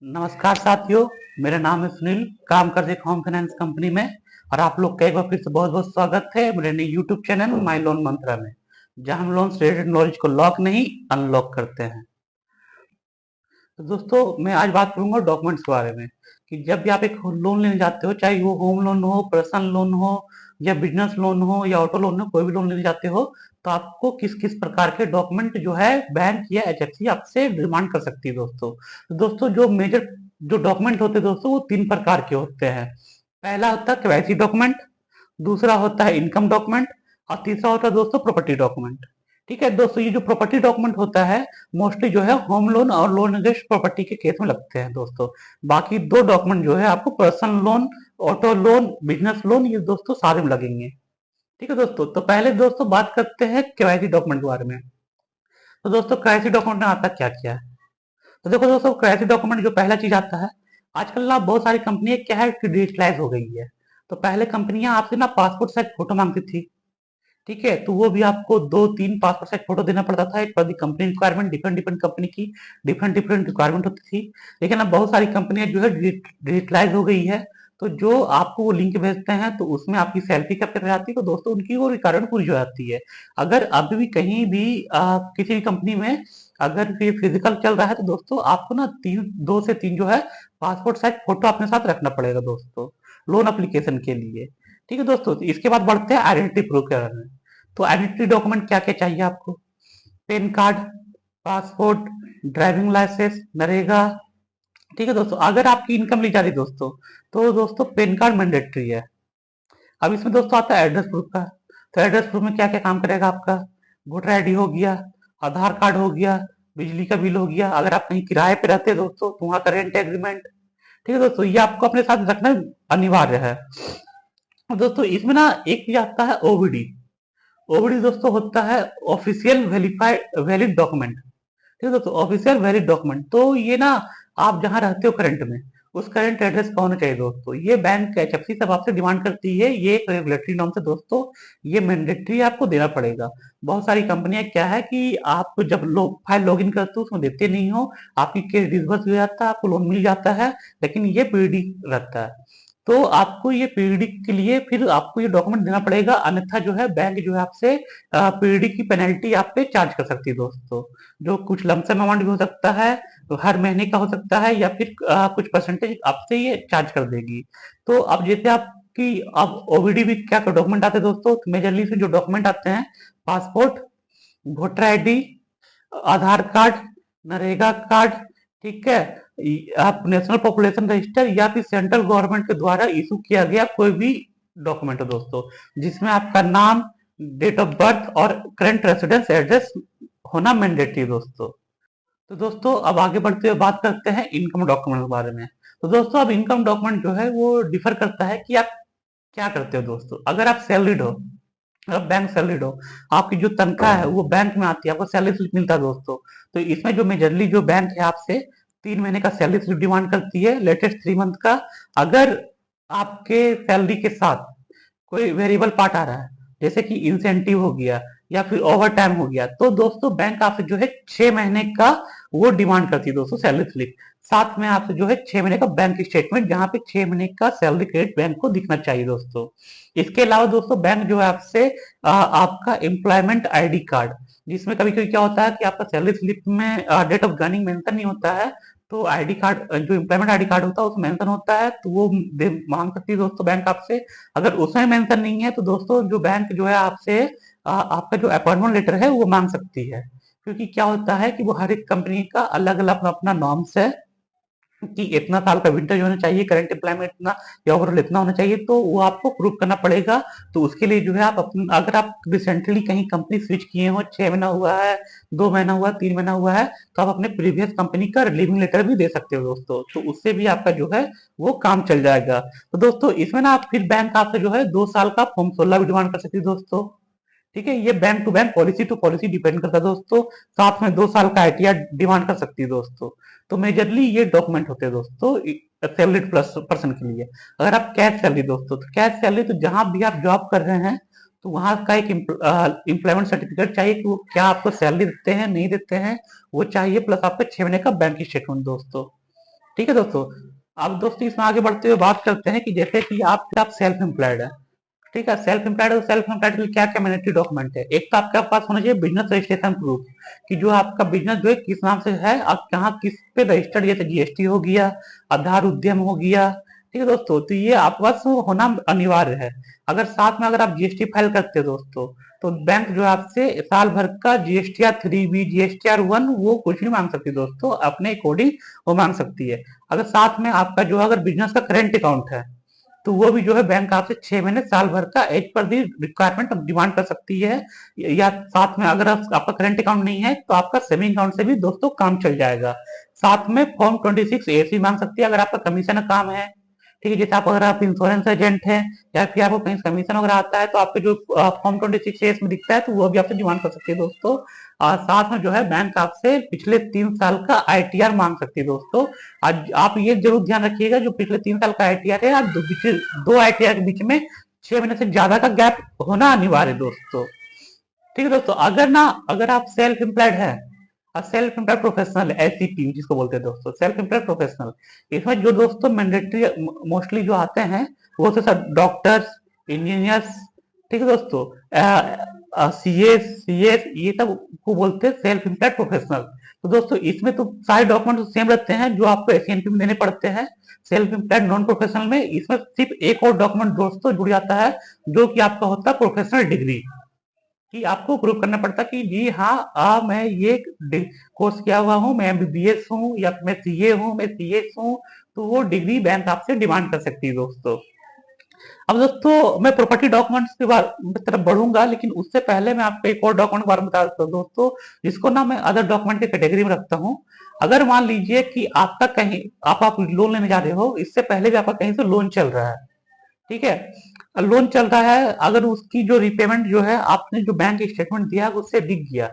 नमस्कार साथियों। मेरा नाम है सुनील। काम करते हैं होम फाइनेंस कंपनी में। और आप लोग का एक बार फिर से बहुत बहुत स्वागत है मेरे नए यूट्यूब चैनल माई लोन मंत्रा में, जहां हम लोन रिलेटेड नॉलेज को लॉक नहीं अनलॉक करते हैं। तो दोस्तों, मैं आज बात करूंगा डॉक्यूमेंट्स के बारे में कि जब भी आप एक लोन लेने जाते हो, चाहे वो होम लोन हो, पर्सनल लोन हो, या बिजनेस लोन हो, या ऑटो लोन हो, कोई भी लोन लेने जाते हो, तो आपको किस किस प्रकार के डॉक्यूमेंट जो है बैंक या एचएफसी आपसे डिमांड कर सकती है दोस्तों। तो दोस्तों, जो मेजर जो डॉक्यूमेंट होते हैं दोस्तों, वो 3 प्रकार के होते हैं। पहला होता है केवाईसी डॉक्यूमेंट, दूसरा होता है इनकम डॉक्यूमेंट, और तीसरा होता है दोस्तों प्रॉपर्टी डॉक्यूमेंट। ठीक है दोस्तों, ये जो प्रॉपर्टी डॉक्यूमेंट होता है मोस्टली जो है होम लोन और लोन अगेंस्ट प्रॉपर्टी के केस में लगते हैं दोस्तों। बाकी 2 डॉक्यूमेंट जो है आपको personal loan, auto loan, business loan, ये दोस्तों सारे में लगेंगे। ठीक है दोस्तों, तो पहले दोस्तों बात करते हैं केवाईसी डॉक्यूमेंट के बारे में। तो दोस्तों, केवाईसी डॉक्यूमेंट में आता क्या क्या है? तो देखो दोस्तों, केवाईसी डॉक्यूमेंट जो पहला चीज आता है, आजकल ना बहुत सारी कंपनियां क्या है कि डिजिटलाइज हो गई है। तो पहले कंपनियां आपसे ना पासपोर्ट साइज फोटो मांगती थी। ठीक है, तो वो भी आपको 2-3 पासपोर्ट साइज फोटो देना पड़ता था। एक पर company requirement, different different company की डिफरेंट डिफरेंट रिक्वायरमेंट होती थी। लेकिन अब बहुत सारी कंपनियां जो है डिजिटलाइज हो गई है। तो जो आपको वो लिंक भेजते हैं तो उसमें आपकी सेल्फी कैप्चर हो जाती है, तो दोस्तों उनकी वो रिक्वायरमेंट पूरी हो जाती है। अगर अभी भी कहीं भी किसी भी कंपनी में अगर ये फिजिकल चल रहा है, तो दोस्तों आपको ना 2 से 3 जो है पासपोर्ट साइज फोटो अपने साथ रखना पड़ेगा दोस्तों, लोन एप्लीकेशन के लिए। ठीक है दोस्तों, तो इसके बाद बढ़ते हैं आइडेंटिटी प्रूफ के बारे में। तो आइडेंटिटी डॉक्यूमेंट क्या क्या चाहिए आपको? Pan card, passport, driving licence, NREGA. ठीक है दोस्तों, अगर आपकी इनकम ली जा रही है दोस्तों, तो दोस्तों पैन कार्ड मैंडेटरी है। अब इसमें दोस्तों आता है एड्रेस प्रूफ का। तो एड्रेस प्रूफ में क्या क्या काम करेगा आपका? वोटर आईडी हो गया, आधार कार्ड हो गया, बिजली का बिल हो गया, अगर आप कहीं किराए पे रहते हैं दोस्तों तो वहां का रेंट एग्रीमेंट। ठीक है दोस्तों, ये आपको अपने साथ रखना अनिवार्य है। और दोस्तों, इसमें ना एक चीज आता है ओबीडी। ओबीडी दोस्तों होता है ऑफिशियल वेरीफाइड वैलिड डॉक्यूमेंट। ठीक है दोस्तों, ऑफिशियल वैलिड डॉक्यूमेंट, तो ये ना आप जहां रहते हो करंट में, उस करंट एड्रेस का होना चाहिए दोस्तों। ये बैंक एचएफसी सब आपसे डिमांड करती है, ये एक रेगुलेटरी नॉर्म से दोस्तों, ये मैंडेटरी आपको देना पड़ेगा। बहुत सारी कंपनियां क्या है कि आप जब फाइल लॉगिन करते हो उसमें देते नहीं हो, आपकी केस डिसबर्स हो जाता है, आपको लोन मिल जाता है, लेकिन ये पीडी रहता है। तो आपको ये पीडी के लिए फिर आपको ये डॉक्यूमेंट देना पड़ेगा, अन्यथा जो है बैंक जो है आपसे पीडी की पेनल्टी आप पे चार्ज कर सकती है दोस्तों। जो कुछ लमसम अमाउंट भी हो सकता है, तो हर महीने का हो सकता है, या फिर कुछ परसेंटेज आपसे ये चार्ज कर देगी। तो अब जैसे आपकी अब ओबीडी भी क्या डॉक्यूमेंट आते हैं दोस्तों, तो मेजरली से जो डॉक्यूमेंट आते हैं, पासपोर्ट, वोटर आईडी, आधार कार्ड, नरेगा कार्ड। ठीक है, आप नेशनल पॉपुलेशन रजिस्टर या फिर सेंट्रल गवर्नमेंट के द्वारा इशू किया गया कोई भी डॉक्यूमेंट है दोस्तों, जिसमें आपका नाम, डेट ऑफ बर्थ और करंट रेसिडेंस एड्रेस होना मैंडेटरी है दोस्तों। तो दोस्तों, अब आगे बढ़ते हुए बात करते हैं इनकम डॉक्यूमेंट के बारे में। तो दोस्तों, अब इनकम डॉक्यूमेंट जो है वो डिफर करता है कि आप क्या करते हो दोस्तों। अगर आप सैलरीड हो, मतलब बैंक सैलरीड हो, आपकी जो तनख्वाह है वो बैंक में आती है, आपको सैलरी स्लिप मिलता है दोस्तों। तो इसमें जो मेजरली जो बैंक है आपसे 3 महीने का सैलरी स्लिप डिमांड करती है, लेटेस्ट 3 मंथ का। अगर आपके सैलरी के साथ कोई वेरिएबल पार्ट आ रहा है, जैसे कि इंसेंटिव हो गया या फिर ओवर टाइम हो गया, तो दोस्तों बैंक आपसे जो है 6 महीने का वो डिमांड करती है दोस्तों सैलरी स्लिप। साथ में आपसे जो है 6 महीने का बैंक स्टेटमेंट, जहां पे 6 महीने का सैलरी क्रेडिट बैंक को दिखना चाहिए दोस्तों। इसके अलावा दोस्तों बैंक जो है आपसे आपका एम्प्लॉयमेंट आईडी कार्ड, जिसमें कभी कभी क्या होता है कि आपका सैलरी स्लिप में डेट ऑफ ज्वाइनिंग मेंशन नहीं होता है, तो आईडी कार्ड जो एम्प्लॉयमेंट आईडी कार्ड होता है उसमें मेंशन होता है, तो वो मांग सकती है दोस्तों बैंक आपसे। अगर उसमें मेंशन नहीं है तो दोस्तों जो बैंक जो है आपसे आपका जो अपॉइंटमेंट लेटर है वो मांग सकती है। क्योंकि क्या होता है कि वो हर एक कंपनी का अलग अलग अपना अपना नॉर्म्स है कि इतना साल का विंटेज होना चाहिए, करंट एम्प्लॉयमेंट इतना या ओवरऑल इतना होना चाहिए, तो वो आपको प्रूव करना पड़ेगा। तो उसके लिए जो है आप अगर आप रिसेंटली कहीं कंपनी स्विच किए हो, 6 महीना हुआ है, 2 महीना हुआ, 3 महीना हुआ है, तो आप अपने प्रीवियस कंपनी का रिलीविंग लेटर भी दे सकते हो दोस्तों, तो उससे भी आपका जो है वो काम चल जाएगा। तो दोस्तों, इसमें ना आप फिर बैंक आपसे जो है 2 साल का फॉर्म 16 भी डिमांड कर सकती है दोस्तों। ठीक है, ये बैंक टू पॉलिसी डिपेंड करता है दोस्तों। साथ में 2 साल का आईटीआर डिमांड कर सकती है दोस्तों। तो मेजरली ये डॉक्यूमेंट होते हैं दोस्तों सैलरीड प्लस पर्सन के लिए। अगर आप कैश सैलरी दोस्तों, तो कैश सैलरी तो जहां भी आप जॉब कर रहे हैं, तो वहां का एक एम्प्लॉयमेंट सर्टिफिकेट चाहिए कि वो क्या आपको सैलरी देते हैं नहीं देते हैं, वो चाहिए, प्लस आपका 6 महीने का बैंक स्टेटमेंट दोस्तों। ठीक है दोस्तों। अब दोस्तों इसमें आगे बढ़ते हुए बात करते हैं कि जैसे कि आप सेल्फ एम्प्लॉयड है, ठीक है। सेल्फ एम्प्लॉयड के लिए क्या क्या मैंडेटरी डॉक्यूमेंट है? एक तो आपके पास होना चाहिए बिजनेस रजिस्ट्रेशन प्रूफ, कि जो आपका बिजनेस जो है किस नाम से है, आप कहाँ किस पे रजिस्टर्ड, जैसे जीएसटी हो गया, आधार उद्यम हो गया, ठीक है दोस्तों। तो ये आपके पास होना अनिवार्य है। अगर साथ में अगर आप जीएसटी फाइल करते हो दोस्तों, तो बैंक जो है आपसे साल भर का जीएसटीआर 3B, जीएसटीआर 1 वो कुछ नहीं मांग सकती दोस्तों, अपने अकॉर्डिंग वो मांग सकती है। अगर साथ में आपका जो अगर बिजनेस का करेंट अकाउंट है, तो वो भी जो है बैंक आपसे 6 महीने साल भर का as per the requirement demand कर सकती है। या साथ में अगर आपका करंट अकाउंट नहीं है, तो आपका सेविंग अकाउंट से भी दोस्तों काम चल जाएगा। साथ में फॉर्म 26A भी मांग सकती है अगर आपका कमीशन का काम है, ठीक है। जैसे अगर आप इंश्योरेंस एजेंट हैं या फिर आपको कहीं कमीशन वगैरह आता है, तो आपके जो फॉर्म 26A में दिखता है, तो वो भी आपसे डिमांड कर सकती है दोस्तों। और साथ में जो है बैंक आपसे पिछले 3 साल का आईटीआर मांग सकती है दोस्तों। आज आप ये जरूर ध्यान रखिएगा, जो पिछले 3 साल का आईटीआर है, आप दो आईटीआर के बीच में 6 महीने से ज्यादा का गैप होना अनिवार्य है दोस्तों, ठीक है दोस्तों। अगर आप सेल्फ एम्प्लॉयड है, सेल्फ एम्प्लॉयड प्रोफेशनल, एसईपी जिसको बोलते हैं दोस्तों, सेल्फ एम्प्लॉयड प्रोफेशनल, इसमें जो दोस्तों मैंडेटरी मोस्टली जो आते हैं वो तो सब डॉक्टर्स, इंजीनियर्स, ठीक है दोस्तों, सीएस ये सब को बोलते हैं सेल्फ एम्प्लॉयड प्रोफेशनल। तो दोस्तों इसमें तो सारे डॉक्यूमेंट सेम रहते हैं जो आपको एसएनपी में देने पड़ते हैं। सेल्फ एम्प्लॉयड नॉन प्रोफेशनल में इसमें सिर्फ एक और डॉक्यूमेंट दोस्तों जुड़ जाता है, जो कि आपका होता है प्रोफेशनल डिग्री, कि आपको प्रूव करना पड़ता कि जी हाँ, मैं ये कोर्स किया हुआ हूँ, मैं एमबीबीएस हूँ, या मैं सीए हूँ, मैं सीएस हूँ। तो वो डिग्री बैंक आपसे डिमांड कर सकती है दोस्तों। अब दोस्तों मैं प्रॉपर्टी डॉक्यूमेंट्स की तरफ बढ़ूंगा, लेकिन उससे पहले मैं आपको एक और डॉक्यूमेंट के बारे में बता देता हूँ दोस्तों, जिसको ना मैं अदर डॉक्यूमेंट की कैटेगरी में रखता हूँ। अगर मान लीजिए कि आपका कहीं आप लोन लेने जा रहे हो, इससे पहले भी आपका कहीं से लोन चल रहा है, ठीक है, लोन चल रहा है, अगर उसकी जो रिपेमेंट जो है आपने जो बैंक स्टेटमेंट दिया उससे दिख गया,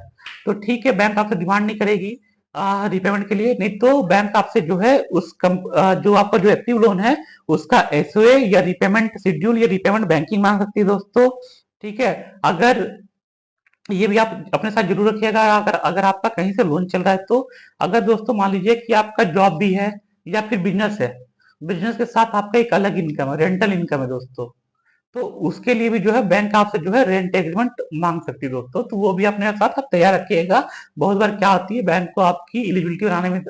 तो ठीक है, बैंक आपसे डिमांड नहीं करेगी रिपेमेंट के लिए। नहीं तो बैंक आपसे जो है जो आपका जो एक्टिव लोन है उसका एसओए या रिपेमेंट शेड्यूल या रिपेमेंट बैंकिंग मांग सकती है दोस्तों, ठीक है। अगर ये भी आप अपने साथ जरूर रखिएगा, अगर अगर आपका कहीं से लोन चल रहा है तो। अगर दोस्तों मान लीजिए कि आपका जॉब भी है या फिर बिजनेस है, बिजनेस के साथ आपका एक अलग इनकम है, रेंटल इनकम है दोस्तों, तो उसके लिए भी जो है बैंक आपसे जो है रेंट एग्रीमेंट मांग सकती है दोस्तों, तो वो भी अपने साथ आप तैयार रखिएगा। बहुत बार क्या होती है, बैंक को आपकी एलिजिबिलिटी बनाने में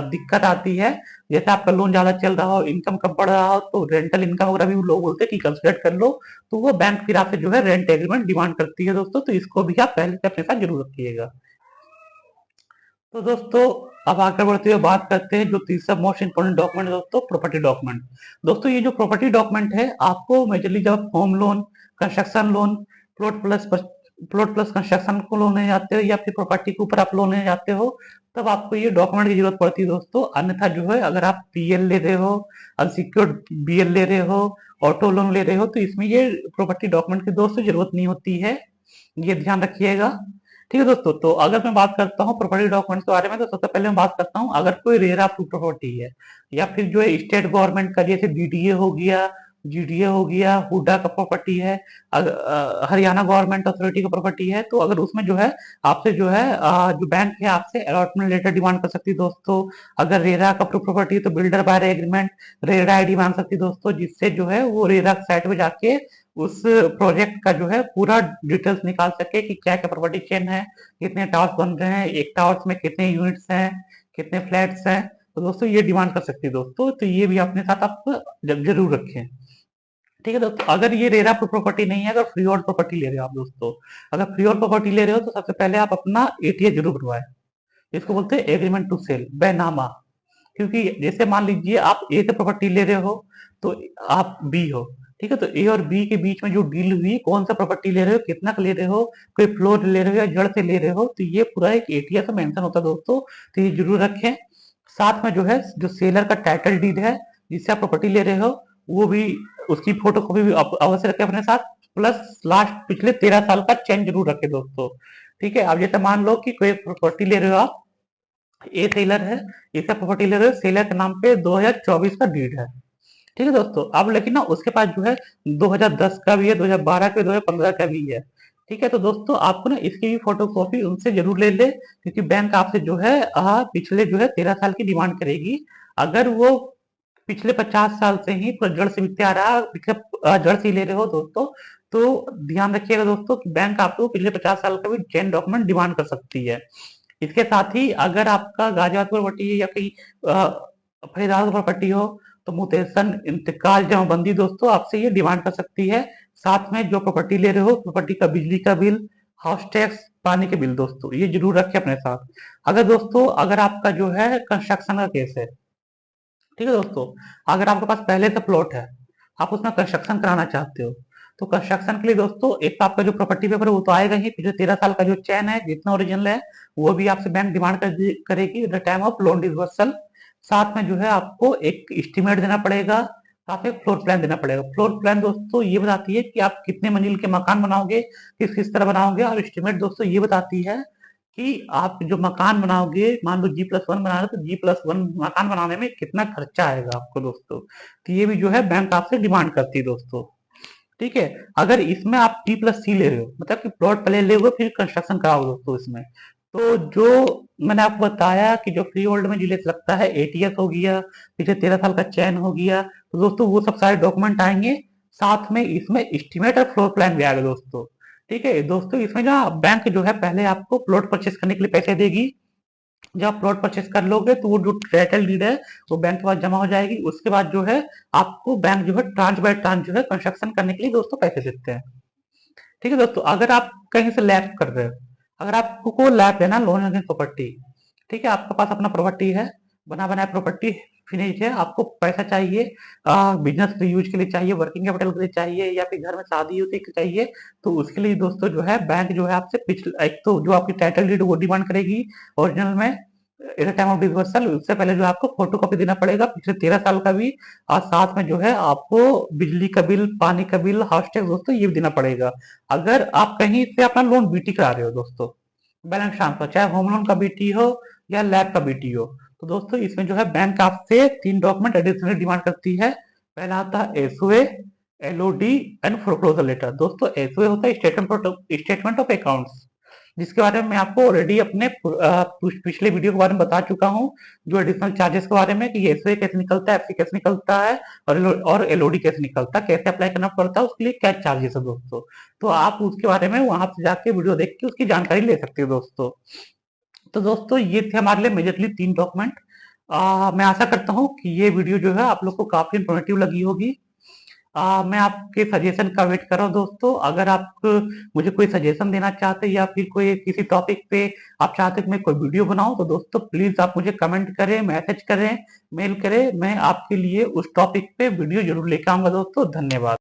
दिक्कत आती है। जैसे आपका लोन ज्यादा चल रहा हो, इनकम कम पड़ रहा हो, तो रेंटल इनकम वगैरह भी लोग बोलते हैं कि कंसिडर कर लो, तो वो बैंक फिर आपसे जो है रेंट एग्रीमेंट डिमांड करती है दोस्तों, तो इसको भी आप पहले से अपने साथ जरूर रखिएगा। तो दोस्तों अब आगे बढ़ते हुए बात करते हैं जो तीसरा मोस्ट इंपोर्टेंट डॉक्यूमेंट है दोस्तों, प्रॉपर्टी डॉक्यूमेंट। दोस्तों ये जो प्रॉपर्टी डॉक्यूमेंट है, आपको मेजरली जब home loan, construction loan, plot plus plot plus construction को लोन लेने जाते हो, या फिर प्रॉपर्टी के ऊपर आप लोन लेने जाते हो, तब आपको ये डॉक्यूमेंट की जरूरत पड़ती है दोस्तों। अन्यथा जो है अगर आप पीएल ले रहे हो, अनसिक्योर्ड बीएल ले रहे हो, ऑटो लोन ले रहे हो, तो इसमें ये प्रॉपर्टी डॉक्यूमेंट की दोस्तों जरूरत नहीं होती है, ये ध्यान रखिएगा, ठीक है दोस्तों। तो अगर मैं बात करता हूँ प्रॉपर्टी डॉक्यूमेंट्स के बारे में, तो सबसे पहले मैं बात करता हूँ, अगर कोई रेरा प्रूफ प्रॉपर्टी है, या फिर जो है स्टेट गवर्नमेंट का जैसे डीडीए हो गया, जीडीए हो गया, हुडा का प्रॉपर्टी है, हरियाणा गवर्नमेंट अथॉरिटी का प्रॉपर्टी है, तो अगर उसमें जो है आपसे जो है जो बैंक है आपसे अलॉटमेंट लेटर डिमांड कर सकती है दोस्तों। अगर रेरा का प्रॉपर्टी है तो builder by agreement RERA ID मांग सकती है दोस्तों, जिससे जो है वो रेरा साइट पे जाके उस प्रोजेक्ट का जो है पूरा डिटेल्स निकाल सके कि क्या क्या प्रॉपर्टी चेन है, कितने टावर्स बन रहे हैं, एक टावर्स में कितने यूनिट्स हैं, कितने फ्लैट्स हैं। तो दोस्तों ये डिमांड कर सकती है दोस्तों, तो ये भी अपने साथ आप जरूर रखें, ठीक है दोस्तों। अगर ये रेरा प्रॉपर्टी नहीं है, अगर फ्री होल्ड प्रॉपर्टी ले रहे हो आप दोस्तों, अगर फ्री होल्ड प्रॉपर्टी ले रहे हो, तो सबसे पहले आप अपना एटीए जरूर बनवाए, इसको बोलते हैं एग्रीमेंट टू सेल, बैनामा। क्योंकि जैसे मान लीजिए आप ए से प्रॉपर्टी ले रहे हो, तो आप बी हो, ठीक है, तो ए और बी के बीच में जो डील हुई, कौन सा प्रॉपर्टी ले रहे हो, कितना का ले रहे हो, कोई फ्लोर ले रहे हो या जड़ से ले रहे हो, तो ये पूरा एक एटीए से मेंशन होता है दोस्तों, तो ये जरूर रखें। साथ में जो है जो सेलर का टाइटल डीड है जिससे आप प्रॉपर्टी ले रहे हो, वो भी उसकी फोटो कॉपी भी अवश्य रखें अपने साथ, प्लस लास्ट पिछले 13 साल का चेन जरूर रखें दोस्तों, ठीक है। अब जैसे मान लो कि कोई प्रॉपर्टी ले रहे हो आप, ए सेलर है, इसे प्रॉपर्टी ले रहे हो, सेलर के नाम पे 2024 का डीड है, ठीक है दोस्तों। अब लेकिन ना उसके पास जो है 2010 का भी है, 2012 का, 2015 का भी है, ठीक है, तो दोस्तों आपको ना इसकी भी फोटोकॉपी उनसे जरूर ले ले, क्योंकि बैंक आपसे जो है पिछले जो है 13 साल की डिमांड करेगी। अगर वो पिछले 50 साल से ही पूरा जड़ से वित्त आ रहा है, जड़ से ही ले रहे हो दोस्तों, तो ध्यान रखिएगा दोस्तों कि बैंक आपको पिछले 50 साल का भी चेन डॉक्यूमेंट डिमांड कर सकती है। इसके साथ ही अगर आपका गाजियाबाद प्रॉपर्टी है या कहीं फरीदाबाद प्रॉपर्टी हो, तो मुतेसन इंतकाल जमाबंदी दोस्तों आपसे ये डिमांड कर सकती है। साथ में जो प्रॉपर्टी ले रहे हो, प्रॉपर्टी का बिजली का बिल, हाउस टैक्स, पानी के बिल दोस्तों ये जरूर रखें अपने साथ। अगर आपका जो है कंस्ट्रक्शन का केस है, ठीक है दोस्तों, अगर आपके पास पहले से प्लॉट है, आप उसमें कंस्ट्रक्शन कराना चाहते हो, तो कंस्ट्रक्शन के लिए दोस्तों एक तो आपका जो प्रॉपर्टी पेपर है वो तो आएगा ही, पिछले 13 साल का जो चैन है जितना ओरिजिनल है वो भी आपसे बैंक डिमांड करेगी at the time of loan disbursal. साथ में जो है आपको एक एस्टिमेट देना पड़ेगा, साथ में फ्लोर प्लान देना पड़ेगा। फ्लोर प्लान दोस्तों ये बताती है कि आप कितने मंजिल के मकान बनाओगे, किस किस तरह बनाओगे, और एस्टिमेट दोस्तों ये बताती है कि आप जो मकान बनाओगे, मान लो G+1 बना रहे हो, तो G+1 मकान बनाने में कितना खर्चा आएगा आपको दोस्तों। तो ये भी जो है बैंक आपसे डिमांड करती है दोस्तों। ठीक है, अगर इसमें आप T+C ले रहे हो, मतलब कि प्लॉट पहले ले हुए फिर कंस्ट्रक्शन कराओ दोस्तों इसमें, तो जो मैंने आपको बताया कि जो फ्री होल्ड में जिले लगता है एटीएस हो गया, पिछले 13 साल का चैन हो गया, तो दोस्तों वो सब सारे डॉक्यूमेंट आएंगे। साथ में इसमें एस्टिमेट और फ्लोर प्लान भी आएगा दोस्तों। ठीक है दोस्तों, इसमें जो बैंक जो है पहले आपको प्लॉट परचेस करने के लिए पैसे देगी। जब आप प्लॉट परचेस कर लोगे तो वो जो टाइटल डीड है वो बैंक के पास जमा हो जाएगी। उसके बाद जो है आपको बैंक जो है ट्रांच बाय ट्रांच जो है कंस्ट्रक्शन करने के लिए दोस्तों पैसे देते हैं। ठीक है दोस्तों, अगर आप कहीं से लैप कर रहे हो, अगर आपको लैप लेना लोन अगेंस्ट प्रॉपर्टी, ठीक है, आपके पास अपना प्रॉपर्टी है, बना बनाया प्रॉपर्टी फिनिश है, आपको पैसा चाहिए, बिजनेस के यूज के लिए चाहिए, वर्किंग कैपिटल के लिए चाहिए, या फिर घर में शादी उसी के चाहिए, तो उसके लिए दोस्तों जो है बैंक जो है आपसे पिछले एक तो जो आपकी टाइटल डीड वो डिमांड करेगी ओरिजिनल में एट टाइम ऑफ डिसबर्सल। उससे पहले जो आपको फोटो कॉपी देना पड़ेगा पिछले 13 साल का भी, और साथ में जो है आपको बिजली का बिल, पानी का बिल, हाउस टैक्स दोस्तों ये भी देना पड़ेगा। अगर आप कहीं से अपना लोन बीटी करा रहे हो दोस्तों, बैलेंस ट्रांसफर, चाहे होम लोन का बीटी हो या लैब का बीटी हो, तो दोस्तों इसमें जो है बैंक आपसे 3 डॉक्यूमेंट एडिशनली डिमांड करती है। पहला आता है SOA, LOD and foreclosure letter. दोस्तों एसओए होता है स्टेटमेंट ऑफ अकाउंट्स, जिसके बारे में मैं आपको ऑलरेडी अपने पिछले वीडियो के बारे में बता चुका हूँ, जो एडिशनल चार्जेस के बारे में कि एसओए कैसे निकलता है, एफसी कैसे निकलता है, और एलओडी कैसे निकलता है, कैसे अप्लाई करना पड़ता है, उसके लिए क्या चार्जेस है दोस्तों। तो आप उसके बारे में वहां से जाके वीडियो देख के उसकी जानकारी ले सकते हो दोस्तों। तो दोस्तों ये थे हमारे लिए मेजरली 3 डॉक्यूमेंट। मैं आशा करता हूँ कि ये वीडियो जो है आप लोग को काफी इन्फॉर्मेटिव लगी होगी। मैं आपके सजेशन का वेट कर रहा हूँ दोस्तों। अगर आप मुझे कोई सजेशन देना चाहते हैं या फिर कोई किसी टॉपिक पे आप चाहते हैं कि मैं कोई वीडियो बनाऊं, तो दोस्तों प्लीज आप मुझे कमेंट करें, मैसेज करें, मेल करें, मैं आपके लिए उस टॉपिक पे वीडियो जरूर लेकर आऊंगा दोस्तों। धन्यवाद।